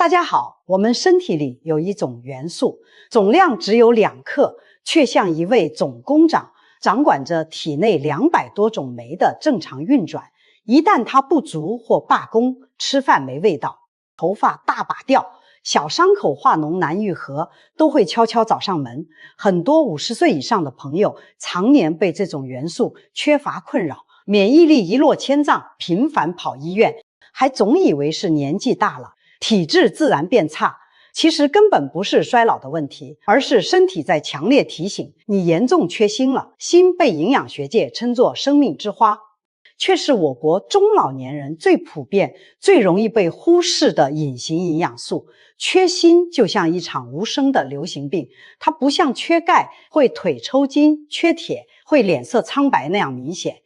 大家好，我们身体里有一种元素，总量只有2克，却像一位总工长，掌管着体内200多种酶的正常运转。一旦它不足或罢工，吃饭没味道，头发大把掉，小伤口化脓难愈合，都会悄悄找上门。很多50岁以上的朋友常年被这种元素缺乏困扰，免疫力一落千丈，频繁跑医院，还总以为是年纪大了，体质自然变差。其实根本不是衰老的问题，而是身体在强烈提醒你严重缺锌了。锌被营养学界称作生命之花，却是我国中老年人最普遍、最容易被忽视的隐形营养素。缺锌就像一场无声的流行病，它不像缺钙会腿抽筋、缺铁会脸色苍白那样明显，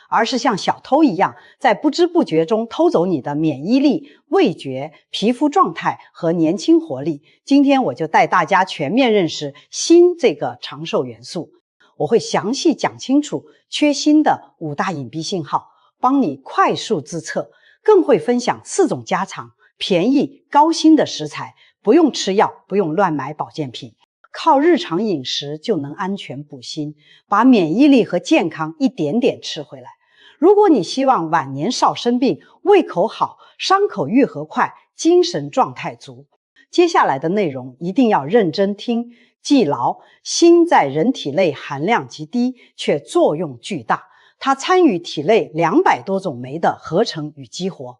而是像小偷一样，在不知不觉中偷走你的免疫力、味觉、皮肤状态和年轻活力。今天我就带大家全面认识锌这个长寿元素，我会详细讲清楚缺锌的5大隐蔽信号，帮你快速自测，更会分享4种家常、便宜、高锌的食材，不用吃药，不用乱买保健品，靠日常饮食就能安全补锌，把免疫力和健康一点点吃回来。如果你希望晚年少生病，胃口好，伤口愈合快，精神状态足，接下来的内容一定要认真听，记牢，锌在人体内含量极低，却作用巨大，它参与体内200多种酶的合成与激活。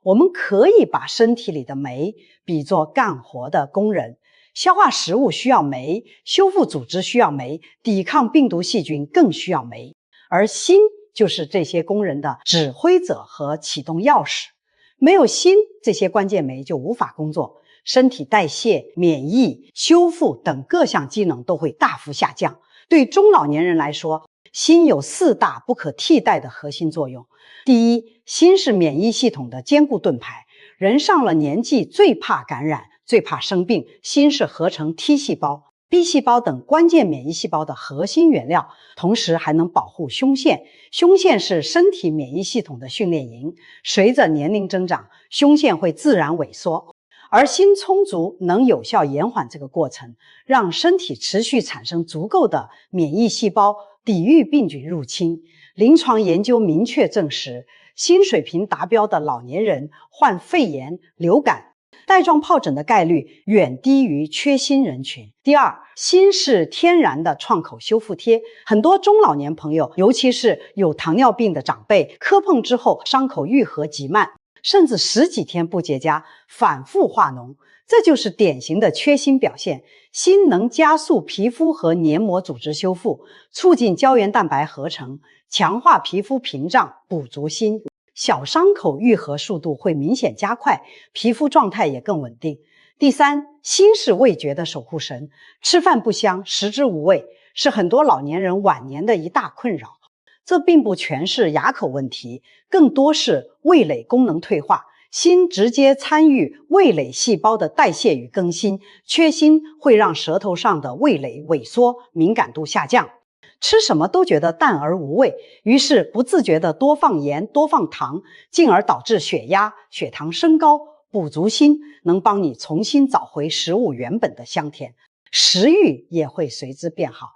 我们可以把身体里的酶比作干活的工人，消化食物需要酶，修复组织需要酶，抵抗病毒细菌更需要酶，而锌就是这些工人的指挥者和启动钥匙。没有锌，这些关键酶就无法工作，身体代谢、免疫、修复等各项机能都会大幅下降。对中老年人来说，锌有4大不可替代的核心作用。第一，锌是免疫系统的坚固盾牌。人上了年纪最怕感染，最怕生病，锌是合成 T 细胞、B 细胞等关键免疫细胞的核心原料，同时还能保护胸腺。胸腺是身体免疫系统的训练营，随着年龄增长，胸腺会自然萎缩，而锌充足能有效延缓这个过程，让身体持续产生足够的免疫细胞，抵御病菌入侵。临床研究明确证实，锌水平达标的老年人患肺炎、流感、带状疱疹的概率远低于缺锌人群。第二，锌是天然的创口修复贴，很多中老年朋友，尤其是有糖尿病的长辈，磕碰之后伤口愈合极慢，甚至10几天不结痂，反复化脓，这就是典型的缺锌表现。锌能加速皮肤和黏膜组织修复，促进胶原蛋白合成，强化皮肤屏障，补足锌，小伤口愈合速度会明显加快，皮肤状态也更稳定。第三，锌是味觉的守护神，吃饭不香，食之无味，是很多老年人晚年的一大困扰。这并不全是牙口问题，更多是味蕾功能退化。锌直接参与味蕾细胞的代谢与更新，缺锌会让舌头上的味蕾萎缩，敏感度下降，吃什么都觉得淡而无味，于是不自觉地多放盐、多放糖，进而导致血压、血糖升高。补足锌能帮你重新找回食物原本的香甜，食欲也会随之变好。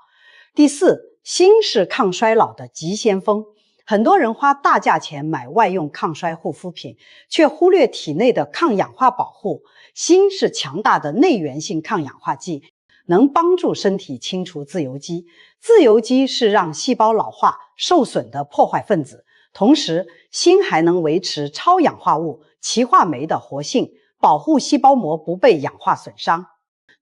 第四，锌是抗衰老的急先锋。很多人花大价钱买外用抗衰护肤品，却忽略体内的抗氧化保护。锌是强大的内源性抗氧化剂，能帮助身体清除自由基。自由基是让细胞老化受损的破坏分子，同时锌还能维持超氧化物歧化酶的活性，保护细胞膜不被氧化损伤，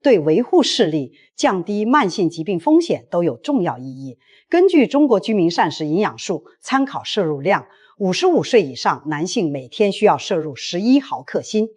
对维护视力、降低慢性疾病风险都有重要意义。根据中国居民膳食营养素参考摄入量，55岁以上男性每天需要摄入11毫克锌，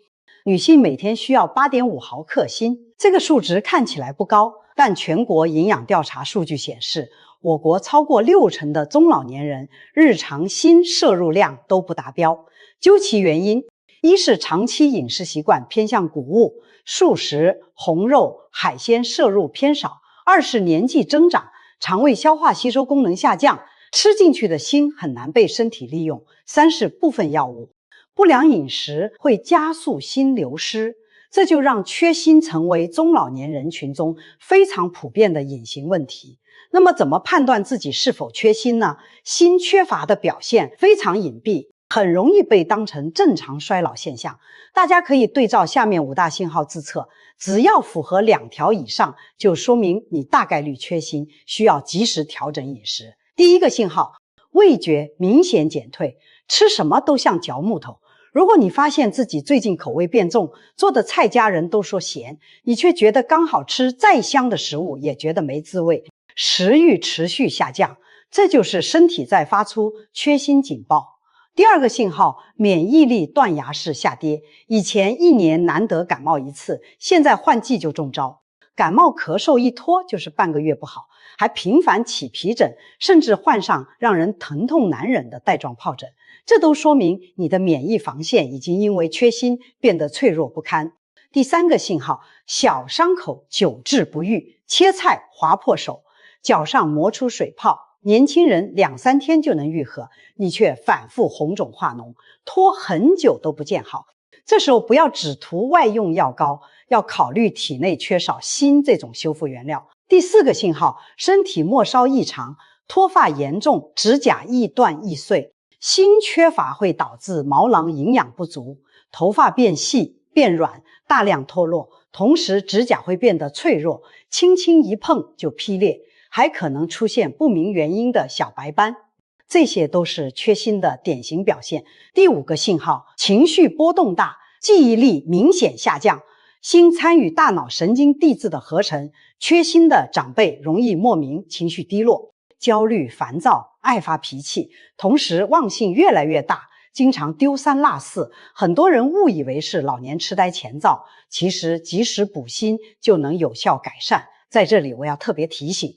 女性每天需要8.5毫克锌。这个数值看起来不高，但全国营养调查数据显示，我国超过60%的中老年人日常锌摄入量都不达标。究其原因，一是长期饮食习惯偏向谷物、素食、红肉、海鲜摄入偏少；二是年纪增长，肠胃消化吸收功能下降，吃进去的锌很难被身体利用；三是部分药物，不良饮食会加速锌流失。这就让缺锌成为中老年人群中非常普遍的隐形问题。那么怎么判断自己是否缺锌呢？锌缺乏的表现非常隐蔽，很容易被当成正常衰老现象。大家可以对照下面5大信号自测，只要符合2条以上，就说明你大概率缺锌，需要及时调整饮食。第一个信号，味觉明显减退，吃什么都像嚼木头。如果你发现自己最近口味变重，做的菜家人都说咸，你却觉得刚好吃再香的食物也觉得没滋味，食欲持续下降，这就是身体在发出缺锌警报。第二个信号，免疫力断崖式下跌。以前1年难得感冒一次，现在换季就中招，感冒咳嗽一拖就是半个月不好，还频繁起皮疹，甚至患上让人疼痛难忍的带状疱疹。这都说明你的免疫防线已经因为缺锌变得脆弱不堪。第三个信号，小伤口久治不愈，切菜划破手，脚上磨出水泡，年轻人2、3天就能愈合，你却反复红肿化脓，拖很久都不见好。这时候不要只涂外用药膏，要考虑体内缺少锌这种修复原料。第4个信号，身体末梢异常，脱发严重，指甲易断易碎。锌缺乏会导致毛囊营养不足，头发变细变软，大量脱落，同时指甲会变得脆弱，轻轻一碰就劈裂，还可能出现不明原因的小白斑。这些都是缺锌的典型表现。第5个信号，情绪波动大，记忆力明显下降。锌参与大脑神经递质的合成，缺锌的长辈容易莫名情绪低落，焦虑、烦躁，爱发脾气，同时忘性越来越大，经常丢三落四。很多人误以为是老年痴呆前兆，其实及时补锌就能有效改善。在这里我要特别提醒，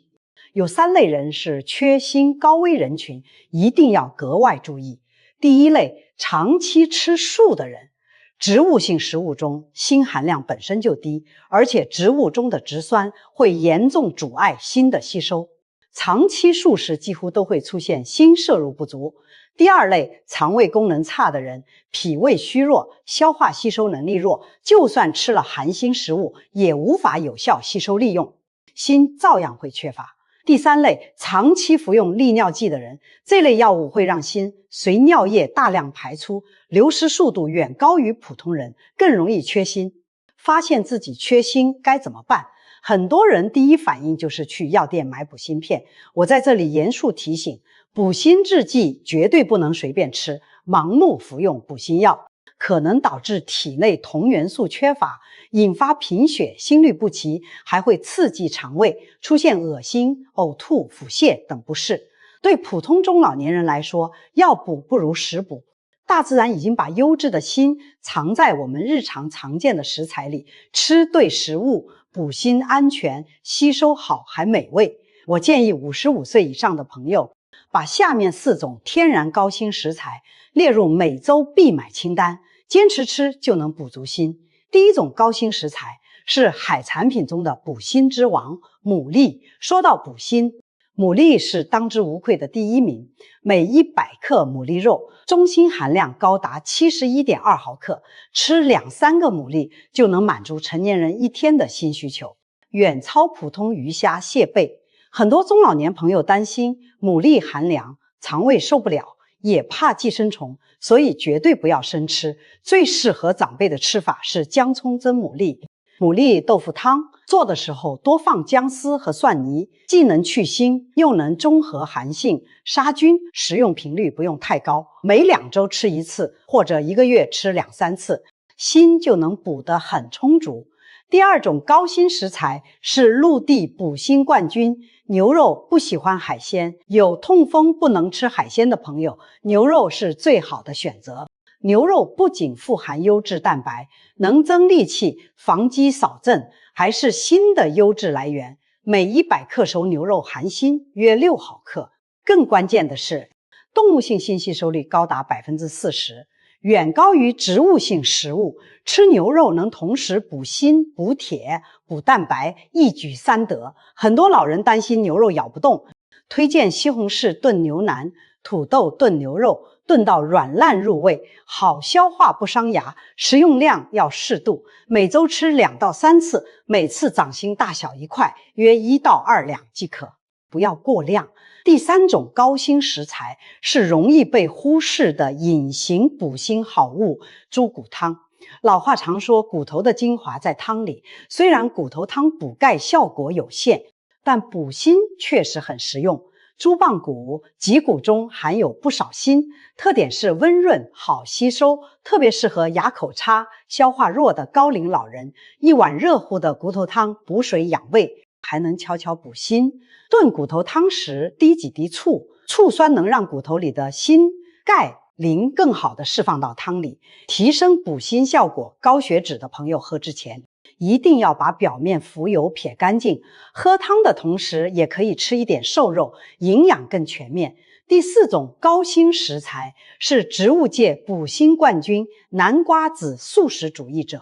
有3类人是缺锌高危人群，一定要格外注意。第一类，长期吃素的人。植物性食物中锌含量本身就低，而且植物中的植酸会严重阻碍锌的吸收，长期素食几乎都会出现锌摄入不足。第2类，肠胃功能差的人，脾胃虚弱，消化吸收能力弱，就算吃了含锌食物也无法有效吸收利用，锌照样会缺乏。第3类，长期服用利尿剂的人，这类药物会让锌随尿液大量排出，流失速度远高于普通人，更容易缺锌。发现自己缺锌该怎么办？很多人第一反应就是去药店买补锌片。我在这里严肃提醒，补锌制剂绝对不能随便吃，盲目服用补锌药可能导致体内铜元素缺乏，引发贫血、心律不齐，还会刺激肠胃，出现恶心、呕吐、腹泻等不适。对普通中老年人来说，药补不如食补。大自然已经把优质的锌藏在我们日常常见的食材里，吃对食物，补锌安全，吸收好还美味。我建议55岁以上的朋友，把下面4种天然高锌食材列入每周必买清单，坚持吃就能补足锌。第1种高锌食材是海产品中的补锌之王——牡蛎。说到补锌，牡蛎是当之无愧的第1名。每100克牡蛎肉，中锌含量高达71.2毫克，吃2、3个牡蛎就能满足成年人1天的锌需求，远超普通鱼虾蟹贝。很多中老年朋友担心牡蛎寒凉，肠胃受不了，也怕寄生虫，所以绝对不要生吃。最适合长辈的吃法是姜葱蒸牡蛎。牡蛎豆腐汤做的时候多放姜丝和蒜泥，既能去腥，又能中和寒性、杀菌。食用频率不用太高，每2周吃1次，或者1个月吃2、3次，锌就能补得很充足。第2种高锌食材是陆地补锌冠军——牛肉。不喜欢海鲜，有痛风不能吃海鲜的朋友，牛肉是最好的选择。牛肉不仅富含优质蛋白，能增力气、防饥扫症，还是锌的优质来源。每100克熟牛肉含锌约6毫克。更关键的是，动物性锌吸收率高达 40%， 远高于植物性食物。吃牛肉能同时补锌、补铁、补蛋白，一举3得。很多老人担心牛肉咬不动，推荐西红柿炖牛腩，土豆炖牛肉，炖到软烂入味，好消化不伤牙，食用量要适度，每周吃2到3次，每次掌心大小一块，约1到2两即可，不要过量。第3种高锌食材是容易被忽视的隐形补锌好物——猪骨汤。老话常说，骨头的精华在汤里，虽然骨头汤补钙效果有限，但补锌确实很实用。猪棒骨、脊骨中含有不少锌，特点是温润好吸收，特别适合牙口差、消化弱的高龄老人。一碗热乎的骨头汤补水养胃，还能悄悄补锌。炖骨头汤时滴几滴醋，醋酸能让骨头里的锌、钙、磷更好的释放到汤里，提升补锌效果。高血脂的朋友喝之前一定要把表面浮油撇干净，喝汤的同时也可以吃一点瘦肉，营养更全面。第4种高锌食材是植物界补锌冠军——南瓜子素食主义者。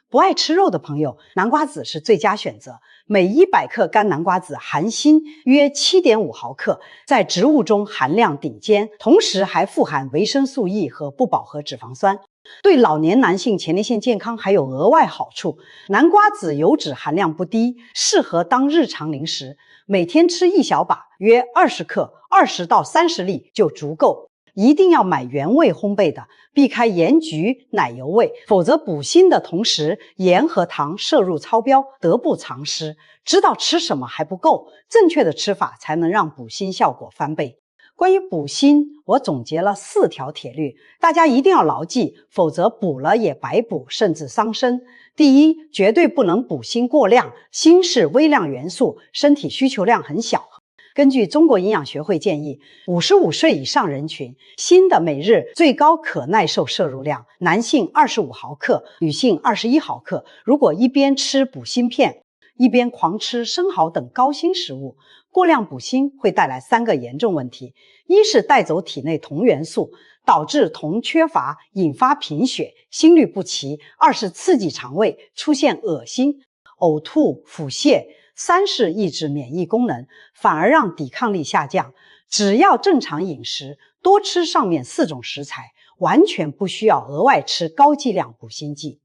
不爱吃肉的朋友，南瓜子是最佳选择。每100克干南瓜子含锌约 7.5 毫克，在植物中含量顶尖，同时还富含维生素 E 和不饱和脂肪酸，对老年男性前列腺健康还有额外好处。南瓜子油脂含量不低，适合当日常零食，每天吃1小把，约20克，20到30粒就足够。一定要买原味烘焙的，避开盐焗、奶油味，否则补锌的同时，盐和糖摄入超标，得不偿失。知道吃什么还不够，正确的吃法才能让补锌效果翻倍。关于补锌，我总结了4条铁律，大家一定要牢记，否则补了也白补，甚至伤身。第一，绝对不能补锌过量，锌是微量元素，身体需求量很小。根据中国营养学会建议，55岁以上人群锌的每日最高可耐受摄入量，男性25毫克，女性21毫克。如果一边吃补锌片，一边狂吃生蚝等高锌食物，过量补锌会带来3个严重问题：一是带走体内铜元素，导致铜缺乏，引发贫血、心律不齐；二是刺激肠胃，出现恶心、呕吐、腹泻；三是抑制免疫功能，反而让抵抗力下降。只要正常饮食，多吃上面4种食材，完全不需要额外吃高剂量补锌剂。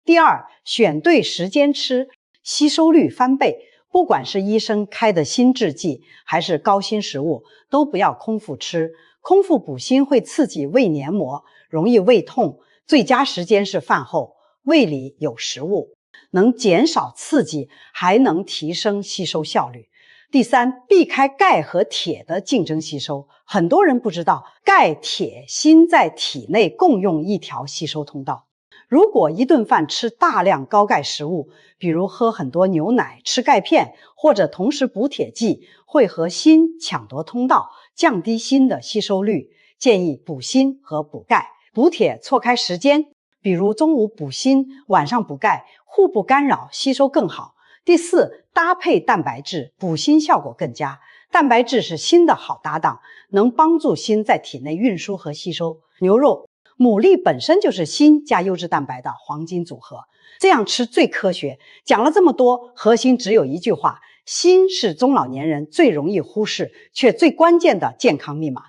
第二，选对时间吃，吸收率翻倍。不管是医生开的锌制剂，还是高锌食物，都不要空腹吃。空腹补锌会刺激胃黏膜，容易胃痛。最佳时间是饭后，胃里有食物，能减少刺激，还能提升吸收效率。第三，避开钙和铁的竞争吸收。很多人不知道，钙、铁、锌在体内共用一条吸收通道。如果一顿饭吃大量高钙食物，比如喝很多牛奶、吃钙片，或者同时补铁剂，会和锌抢夺通道，降低锌的吸收率。建议补锌和补钙、补铁错开时间，比如中午补锌，晚上补钙，互不干扰，吸收更好。第四，搭配蛋白质，补锌效果更佳。蛋白质是锌的好搭档，能帮助锌在体内运输和吸收。牛肉、牡蛎本身就是锌加优质蛋白的黄金组合，这样吃最科学。讲了这么多，核心只有一句话：锌是中老年人最容易忽视却最关键的健康密码。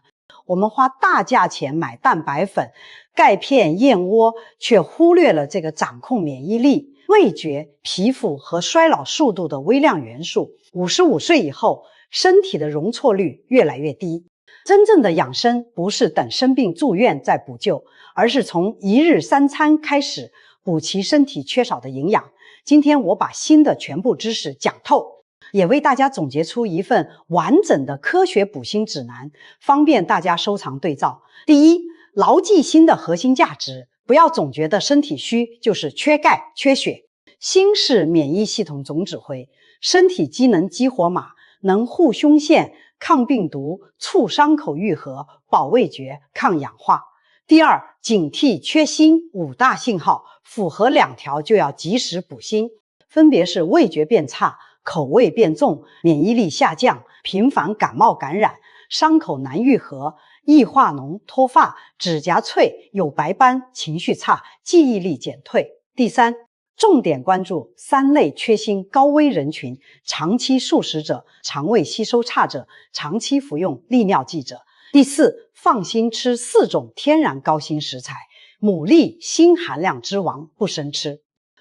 我们花大价钱买蛋白粉、钙片、燕窝，却忽略了这个掌控免疫力、味觉、皮肤和衰老速度的微量元素。55岁以后，身体的容错率越来越低。真正的养生不是等生病住院再补救，而是从1日3餐开始补齐身体缺少的营养。今天我把锌的全部知识讲透，也为大家总结出一份完整的科学补锌指南，方便大家收藏对照。第一，牢记锌的核心价值，不要总觉得身体虚就是缺钙、缺血。锌是免疫系统总指挥，身体机能激活码，能护胸腺、抗病毒、促伤口愈合、保味觉、抗氧化。第二，警惕缺锌5大信号，符合2条就要及时补锌，分别是味觉变差、口味变重、免疫力下降、频繁感冒感染、伤口难愈合、易化脓、脱发、指甲脆、有白斑、情绪差、记忆力减退。第三，重点关注3类缺锌高危人群：长期素食者、肠胃吸收差者、长期服用利尿剂者。第四，放心吃4种天然高锌食材，牡蛎锌含量之王，不生吃。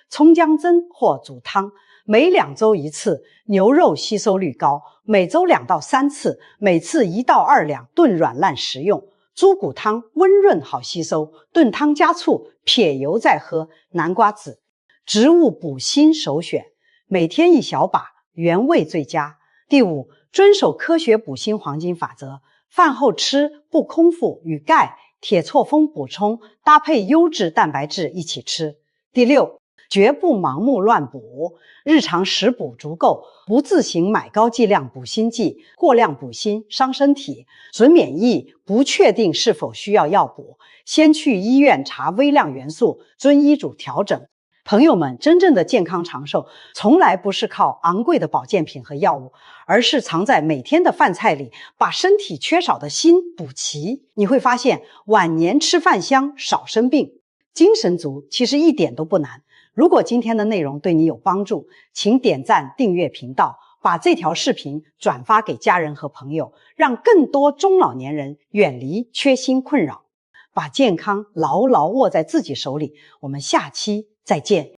葱姜蒸或煮汤，每2周1次，牛肉吸收率高，每周2到3次，每次1到2两，炖软烂食用。猪骨汤温润好吸收，炖汤加醋，撇油再喝。南瓜子，植物补锌首选，每天1小把，原味最佳。第五，遵守科学补锌黄金法则，饭后吃不空腹，与钙、铁、错峰补充，搭配优质蛋白质一起吃。第六，绝不盲目乱补，日常食补足够，不自行买高剂量补锌剂，过量补锌伤身体，损免疫，不确定是否需要药补，先去医院查微量元素，遵医嘱调整。朋友们，真正的健康长寿，从来不是靠昂贵的保健品和药物，而是藏在每天的饭菜里，把身体缺少的锌补齐。你会发现，晚年吃饭香，少生病，精神足，其实一点都不难。如果今天的内容对你有帮助，请点赞订阅频道，把这条视频转发给家人和朋友，让更多中老年人远离缺锌困扰，把健康牢牢握在自己手里。我们下期再见。